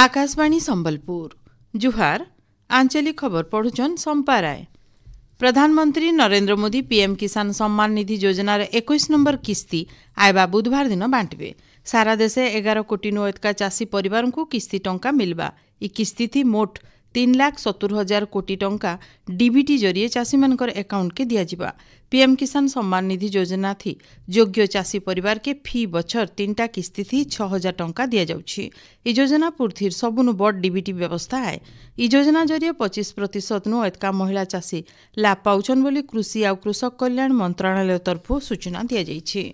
आकाशवाणी संबलपुर जुहार आंचलिक खबर पढ़ुचन संपा राय। प्रधानमंत्री नरेंद्र मोदी पीएम किसान सम्मान निधि योजनार 21 नंबर किस्ती आयबा बुधवार दिन बांटबे। सारा देशे 11 कोटी नु एतका चाषी परिवार को किस्ती टंका मिलबा। इ किस्ती थी मोट 3,70,000 कोटी टंका डीबीटी जरिए चाषी मानकर अकाउंट के दिया जिबा। पीएम किसान सम्मान निधि योजना थी योग्य चाषी परिवार के फी बछर 3टा किस्ती थी 6,000 टंका दिया जाउछि। इ योजना पुरथिर सबुनु बड़ डीबीटी व्यवस्था है। इ योजना जरिए 25% नु एतका महिला चाषी लाभ पाउछन बोली कृषि आ कृषक कल्याण मंत्रालय तरफु सूचना दिया जाइछि।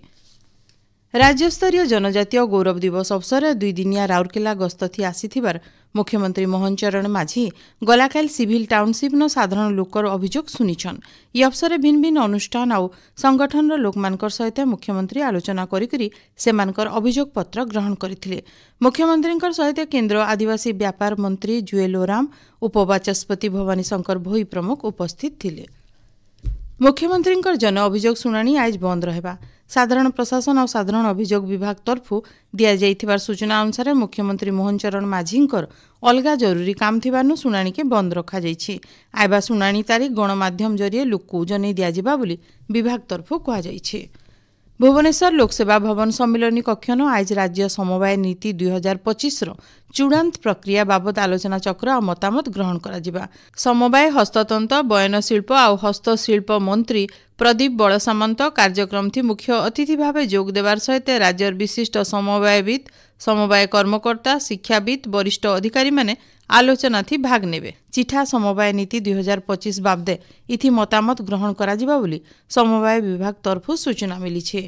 राज्यस्तरीय जनजातीय गौरव दिवस अवसर 2 दिनिया राउरकेला गस्त थी आसीथिबार मुख्यमंत्री मोहन चरण माझी गलाकाल सिविल टाउनशिप न साधारण लोकर अभियोग सुनिछन। इ अवसर भिन्न भिन्न अनुष्ठान आउ संगठन लोकमानकर सहित मुख्यमंत्री आलोचना करिकरी सेमानकर अभियोग पत्र ग्रहण करथिले। मुख्यमंत्रींकर सहित केंद्र आदिवासी व्यापार मंत्री जुएल ओराम, उपबाचस्पति भवानी शंकर भोई प्रमुख उपस्थित थिले। मुख्यमंत्रींकर जन अभियोग शुणाणी आज बंद रहबा। साधारण प्रशासन और साधारण अभियोग विभाग तरफु दिया जाइथिबार सूचना अनुसार मुख्यमंत्री मोहन चरण माझींकर अलगा जरूरी काम थिबारनु शुणाणी के बंद रखा जाइछि। आयबा शुणाणी तारीख गणमाध्यम जरिए लोकକୁ जनै दिया जिबा बोली विभाग तरफु कहा जाइछि। भुवनेश्वर लोकसेवा भवन सम्मिलनी कक्षन आज राज्य समवाय नीति 2025 चूड़ांत प्रक्रिया बाबद आलोचना चक्र और मतामत ग्रहण करा जिबा। समवाय हस्ततंत्र बयन शिल्प और हस्तशिल्प मंत्री प्रदीप बड़ सामंत कार्यक्रम थी मुख्य अतिथि भाव जोग देवार सहित राज्यर विशिष्ट समवायविद समवाय कर्मकर्ता शिक्षाविद वरिष्ठ अधिकारी माने आलोचना थी भाग नेबे। चिठा समवाय नीति 2025 बाबदे इथि मतामत ग्रहण करा जिबा बोली समवाय विभाग तरफु सूचना मिली छे।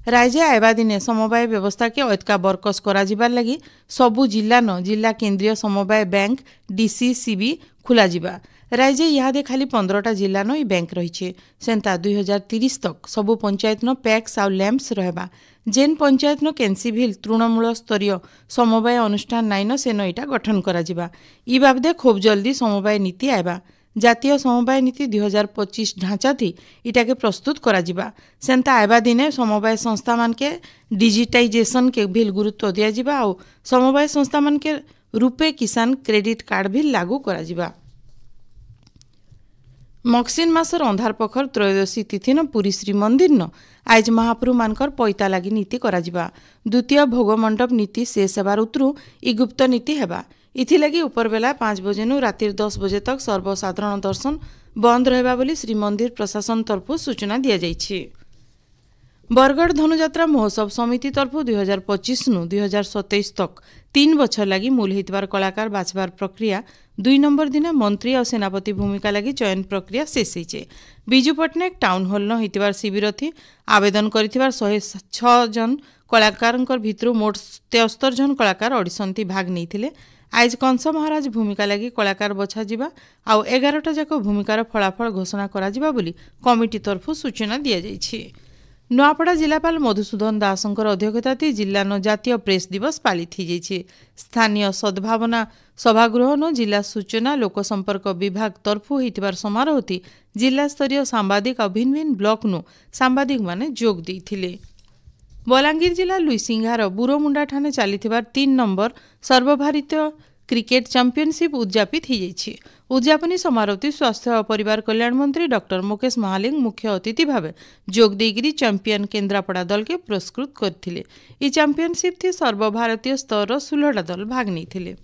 राज्य आयबा दिने समवाय व्यवस्था के ऐतका बरकस करा जिबार लगी सबु जिला न जिला केंद्रीय समवाय बैंक डीसीसीबी खुला जिबा। राज्य इहादे खाली 15टा जिला न इ बैंक रही सेंता 2030 तक सबु पंचायत न पैक्स आउ लैम्प्स रहबा। जेन पंचायत न केन्सीभिल तृणमूल स्तरीय समवाय अनुष्ठान नाइन से इटा गठन करा जिबा। इ बाबदे खूब जल्दी समवाय नीति आयबा। जातीय समवाय नीति 2025 ढांचा थी इटा के प्रस्तुत करा जिबा। सेंता आयबा दिने समवाय संस्था मान के डिजिटाइजेशन के भी गुरुत्व दिया जिबा और समवाय संस्था मान के रुपे किसान क्रेडिट कार्ड भी लागू करा जिबा। मक्सिन मासर अंधार पखर त्रयोदशी तिथि न पुरी श्री मंदिर न आज महाप्रभु मानकर पैता लागी नीति करा जिबा। द्वितीय भोग मंडप नीति शेष हेबार उतरू इ गुप्त नीति हेबा। इथि लगी ऊपर बेला 5 बजे नु रातिर 10 बजे तक सर्वसाधारण दर्शन बंद रहबा बोली श्री मंदिर प्रशासन तरफु सूचना दिया जाइछि। बरगढ़ धनुयात्रा महोत्सव समिति तरफु 2025 नु 2027 तक 3 बछर लगी मूल हितबार कलाकार बाछबार प्रक्रिया 2 नंबर दिन मंत्री और सेनापति भूमिका लगी चयन प्रक्रिया शेष होइछे। बिजू पट्टनायक टाउन हॉल न हितबार शिविर थी आवेदन करिथिबार 106 जन कलाकारंकर भितरु मोट 73 जन कलाकार ऑडिशन थी भाग नैथिले। आज कंस महाराज भूमिका लगी कलाकार बछा जिबा आउ 11टा जाक भूमिकार फलाफल घोषणा करा जिबा बोली कमिटी तरफु सूचना दिया जाइछि। नुआपड़ा जिलापाल मधुसूदन दासंकर अध्यक्षता जिला न जातीय प्रेस दिवस पालित हो जाइए। स्थानीय सद्भावना सभागृह न जिला सूचना लोक संपर्क विभाग तरफु होइतिबार समारोह थी जिला स्तरीय सांबादिक और भिन्न भिन्न ब्लॉक नु सांबादिक माने जोग देइथिले। बलांगीर जिला लुईसिंघार बुरोमुंडा ठाने चलीथिबार 3 नंबर सर्वभारतीय क्रिकेट चैंपियनशिप उद्यापित हो जाइए। उद्यापनी समारोह स्वास्थ्य और परिवार कल्याण मंत्री डॉक्टर मुकेश महालिंग मुख्य अतिथि भाव जोग देगिरी चैंपियन केन्द्रापड़ा दल के पुरस्कृत करथिले। इ चैंपियनशिप थी सर्वभारतीय स्तर 16टा दल भाग नैथिले।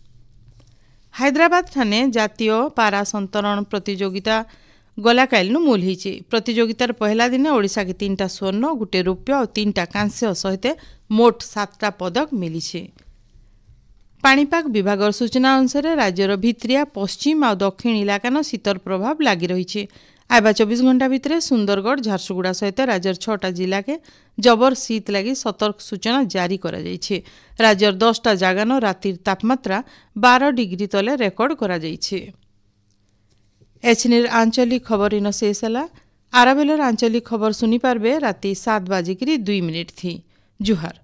हैदराबाद ठाने जातीय पारा संतरण प्रतियोगिता गलाकाल मूल होइछे। प्रतियोगितार पहला दिन ओडिशा के 3टा स्वर्ण 1 रौप्य और 3टा कांस्य सहित मोट 7टा पदक मिली। पाणीपाग विभाग सूचना अनुसार राज्यर भित्रिया पश्चिम और दक्षिण इलाका न शीतर प्रभाव लगी रही। आयबा 24 घंटा भितर सुंदरगढ़ झारसुगुड़ा सहित राज्यर 6टा जिला के जबर शीत लगी सतर्क सूचना जारी करा जाइछे। राज्यर 10टा जगह न रातिर तापमात्रा 12 डिग्री तले रेकर्ड करा जाइछे। एचनिर आंचलिक खबर इन शेष है। आराबेलर आंचलिक खबर सुनी पारबे राति 7:02 थी। जुहार।